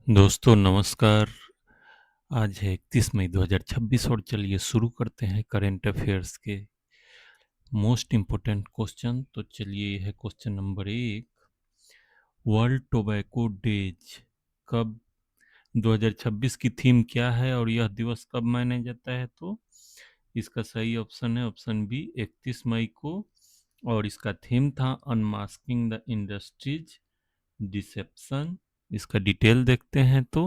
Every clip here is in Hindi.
दोस्तों नमस्कार। आज है 31 मई 2026 और चलिए शुरू करते हैं करेंट अफेयर्स के मोस्ट इम्पोर्टेंट क्वेश्चन। तो चलिए यह है question number 1। World tobacco days कब 2026 की थीम क्या है और यह दिवस कब मनाया जाता है? तो इसका सही ऑप्शन है ऑप्शन बी 31 मई को। और इसका थीम था अनमास्किंग द इंडस्ट्रीज डिसेप्शन। इसका डिटेल देखते हैं तो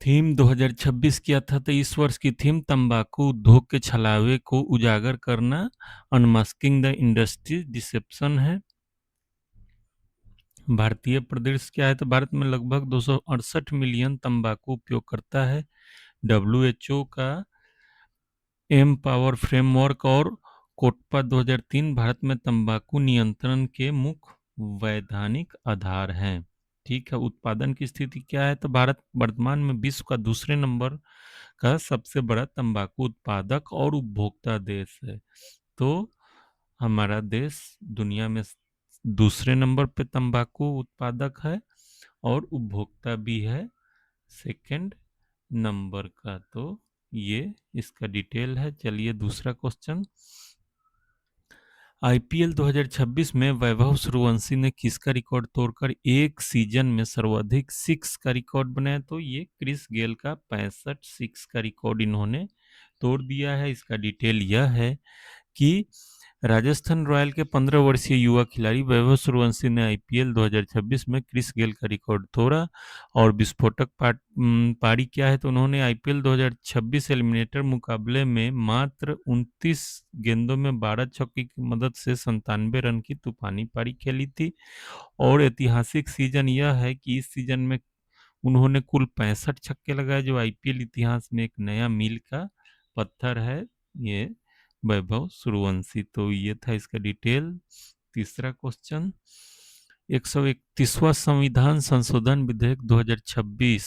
थीम 2026 क्या था? तो इस वर्ष की थीम तंबाकू उद्योग के छलावे को उजागर करना, अनमास्किंग द इंडस्ट्री डिसेप्शन है। भारतीय प्रदेश क्या है? तो भारत में लगभग 268 मिलियन तंबाकू उपयोगकर्ता है। डब्ल्यूएचओ का एम पावर फ्रेमवर्क और कोटपा 2003 भारत में तंबाकू नियंत्रण के मुख्य वैधानिक आधार हैं। ठीक है, उत्पादन की स्थिति क्या है? तो भारत वर्तमान में विश्व का दूसरे नंबर का सबसे बड़ा तंबाकू उत्पादक और उपभोक्ता देश है। तो हमारा देश दुनिया में दूसरे नंबर पे तंबाकू उत्पादक है और उपभोक्ता भी है सेकंड नंबर का। तो ये इसका डिटेल है। चलिए दूसरा क्वेश्चन। आईपीएल 2026 में वैभव सूर्यवंशी ने किसका रिकॉर्ड तोड़कर एक सीजन में सर्वाधिक सिक्स का रिकॉर्ड बनाया? तो ये क्रिस गेल का 65 सिक्स का रिकॉर्ड इन्होंने तोड़ दिया है। इसका डिटेल यह है कि राजस्थान रॉयल के 15 वर्षीय युवा खिलाड़ी वैभव सूर्यवंशी ने आईपीएल 2026 में क्रिस गेल का रिकॉर्ड तोड़ा। और विस्फोटक पारी क्या है? तो उन्होंने आईपीएल 2026 एलिमिनेटर मुकाबले में मात्र 29 गेंदों में 12 छक्के की मदद से 97 रन की तूफानी पारी खेली थी। और ऐतिहासिक सीजन यह है कि इस सीजन में उन्होंने कुल 65 छक्के लगाए, जो आईपीएल इतिहास में एक नया मील का पत्थर है। ये वैभव सूर्यवंशी। तो ये था इसका डिटेल। तीसरा क्वेश्चन। 131वां संविधान संशोधन विधेयक 2026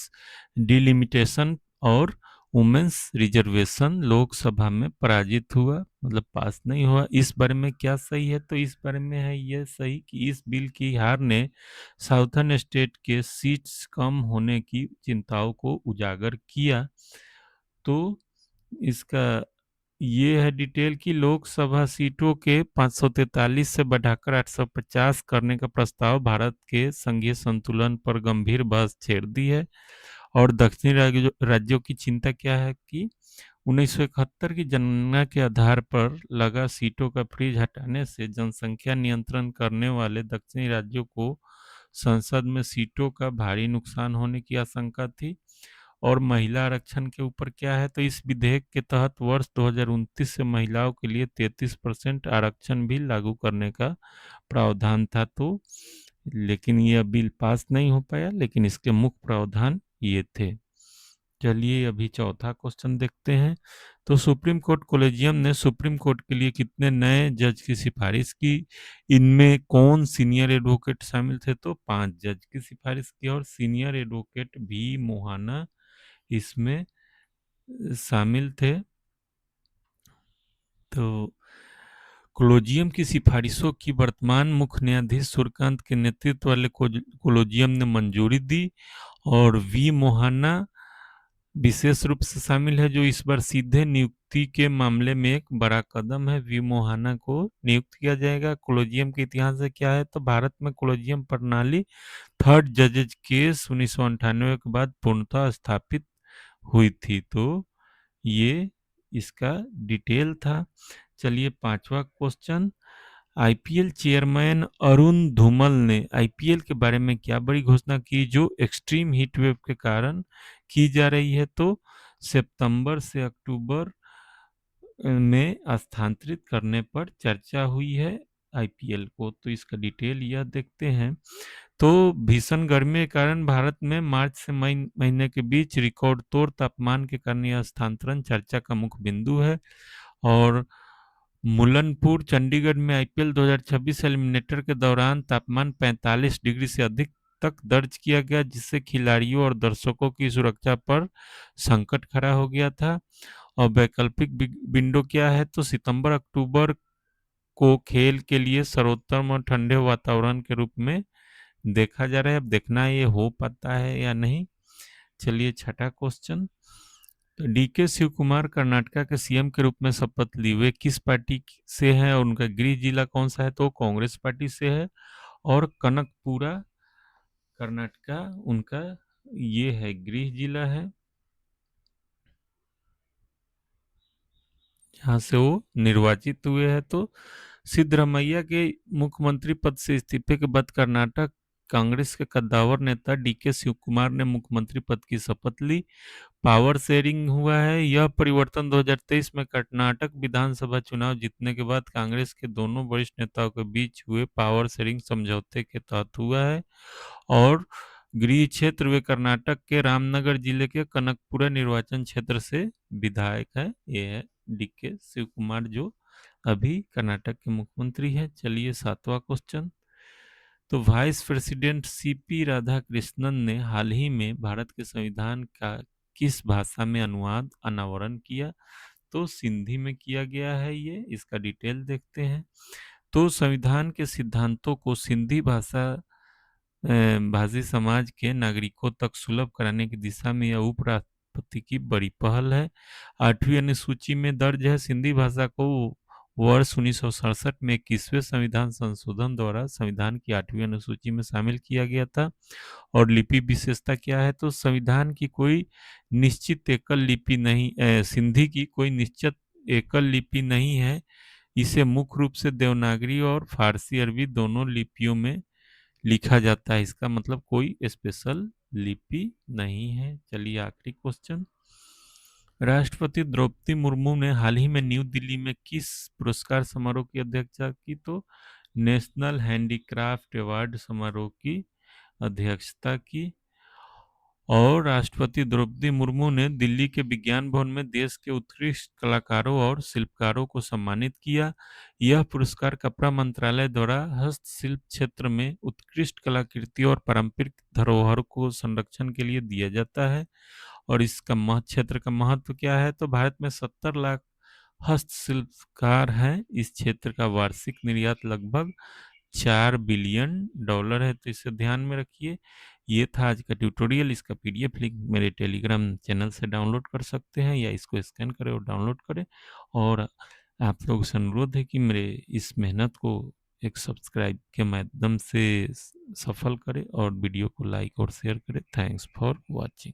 डिलिमिटेशन और वुमेन्स रिजर्वेशन लोकसभा में पराजित हुआ, मतलब पास नहीं हुआ। इस बारे में क्या सही है? तो इस बारे में है यह सही कि इस बिल की हार ने साउथर्न स्टेट के सीट्स कम होने की चिंताओं को उजागर किया। तो इसका ये है डिटेल कि लोकसभा सीटों के 543 से बढ़ाकर 850 करने का प्रस्ताव भारत के संघीय संतुलन पर गंभीर बहस छेड़ दी है। और दक्षिणी राज्यों की चिंता क्या है कि 1971 की जनगणना के आधार पर लगा सीटों का फ्रीज हटाने से जनसंख्या नियंत्रण करने वाले दक्षिणी राज्यों को संसद में सीटों का भारी नुकसान होने की आशंका थी। और महिला आरक्षण के ऊपर क्या है? तो इस विधेयक के तहत वर्ष 2029 से महिलाओं के लिए 33% आरक्षण भी लागू करने का प्रावधान था। तो लेकिन यह बिल पास नहीं हो पाया, लेकिन इसके मुख्य प्रावधान ये थे। चलिए अभी चौथा क्वेश्चन देखते हैं। तो सुप्रीम कोर्ट कोलेजियम ने सुप्रीम कोर्ट के लिए कितने नए जज की सिफारिश की? इनमें कौन सीनियर एडवोकेट शामिल थे? तो 5 जज की सिफारिश की और सीनियर एडवोकेट भी मोहाना इसमें शामिल थे। तो कोलेजियम की सिफारिशों की वर्तमान मुख्य न्यायाधीश सूर्यकांत के नेतृत्व वाले कोलेजियम ने मंजूरी दी। और वी मोहाना विशेष रूप से शामिल है, जो इस बार सीधे नियुक्ति के मामले में एक बड़ा कदम है। वी मोहाना को नियुक्त किया जाएगा। कोलेजियम के इतिहास से क्या है? तो भारत में कोलेजियम प्रणाली थर्ड जजेज केस 1998 के बाद पूर्णतः स्थापित हुई थी। तो ये इसका डिटेल था। चलिए पांचवा question. IPL chairman Arun Dhumal ने आईपीएल के बारे में क्या बड़ी घोषणा की, जो एक्सट्रीम हीट वेव के कारण की जा रही है? तो सितंबर से अक्टूबर में स्थानांतरित करने पर चर्चा हुई है आईपीएल को। तो इसका डिटेल यह देखते हैं। तो भीषण गर्मी के कारण भारत में मार्च से मई महीने के बीच रिकॉर्ड तोड़ तापमान के कारण यह स्थानांतरण चर्चा का मुख्य बिंदु है। और मुलनपुर चंडीगढ़ में आईपीएल 2026 एलिमिनेटर के दौरान तापमान 45 डिग्री से अधिक तक दर्ज किया गया, जिससे खिलाड़ियों और दर्शकों की सुरक्षा पर संकट खड़ा हो गया था। और वैकल्पिक विंडो क्या है? तो सितंबर अक्टूबर को खेल के लिए सर्वोत्तम और ठंडे वातावरण के रूप में देखा जा रहा है, अब देखना है ये हो पाता है या नहीं। चलिए छठा क्वेश्चन। तो डीके शिव कुमार कर्नाटका के सीएम के रूप में शपथ ली, वे किस पार्टी से हैं और उनका गृह जिला कौन सा है? तो कांग्रेस पार्टी से है। और कनकपुरा कर्नाटका उनका ये है गृह जिला है, जहाँ से वो निर्वाचित हुए हैं। तो सिद्धरामैया के मुख्यमंत्री पद से इस्तीफे के बाद कर्नाटक कांग्रेस के कद्दावर नेता डीके शिव कुमार ने मुख्यमंत्री पद की शपथ ली। पावर शेयरिंग हुआ है। यह परिवर्तन 2023 में कर्नाटक विधानसभा चुनाव जीतने के बाद कांग्रेस के दोनों वरिष्ठ नेताओं के बीच हुए पावर शेयरिंग समझौते के तहत हुआ है। और गृह क्षेत्र वे कर्नाटक के रामनगर जिले के कनकपुरा निर्वाचन क्षेत्र से विधायक है। ये है डीके शिव कुमार, जो अभी कर्नाटक के मुख्यमंत्री है। चलिए सातवां क्वेश्चन। तो वाइस प्रेसिडेंट सीपी राधाकृष्णन ने हाल ही में भारत के संविधान का किस भाषा में अनुवाद अनावरण किया? तो सिंधी में किया गया है ये। इसका डिटेल देखते हैं। तो संविधान के सिद्धांतों को सिंधी भाषी समाज के नागरिकों तक सुलभ कराने की दिशा में यह उपराष्ट्रपति की बड़ी पहल है। 8वीं अनुसूची में दर्ज है। सिंधी भाषा को वर्ष 1967 में 21वें संविधान संशोधन द्वारा संविधान की 8वीं अनुसूची में शामिल किया गया था। और लिपि विशेषता क्या है? तो संविधान की कोई निश्चित एकल लिपि नहीं, सिंधी की कोई निश्चित एकल लिपि नहीं है। इसे मुख्य रूप से देवनागरी और फारसी अरबी दोनों लिपियों में लिखा जाता है। इसका मतलब कोई स्पेशल लिपि नहीं है। चलिए आखिरी क्वेश्चन। राष्ट्रपति द्रौपदी मुर्मू ने हाल ही में न्यू दिल्ली में किस पुरस्कार समारोह की अध्यक्षता की? तो नेशनल हैंडीक्राफ्ट अवार्ड समारोह की अध्यक्षता की। और राष्ट्रपति द्रौपदी मुर्मू ने दिल्ली के विज्ञान भवन में देश के उत्कृष्ट कलाकारों और शिल्पकारों को सम्मानित किया। यह पुरस्कार कपड़ा मंत्रालय द्वारा हस्तशिल्प क्षेत्र में उत्कृष्ट कलाकृति और पारंपरिक धरोहर को संरक्षण के लिए दिया जाता है। और इसका क्षेत्र का महत्व क्या है? तो भारत में 70 लाख हस्तशिल्पकार हैं। इस क्षेत्र का वार्षिक निर्यात लगभग $4 बिलियन है। तो इसे ध्यान में रखिए। ये था आज का ट्यूटोरियल। इसका पीडीएफ लिंक मेरे टेलीग्राम चैनल से डाउनलोड कर सकते हैं, या इसको स्कैन करें और डाउनलोड करें। और आप लोगों से अनुरोध है कि मेरे इस मेहनत को एक सब्सक्राइब के माध्यम से सफल करें और वीडियो को लाइक और शेयर करें। Thanks for watching.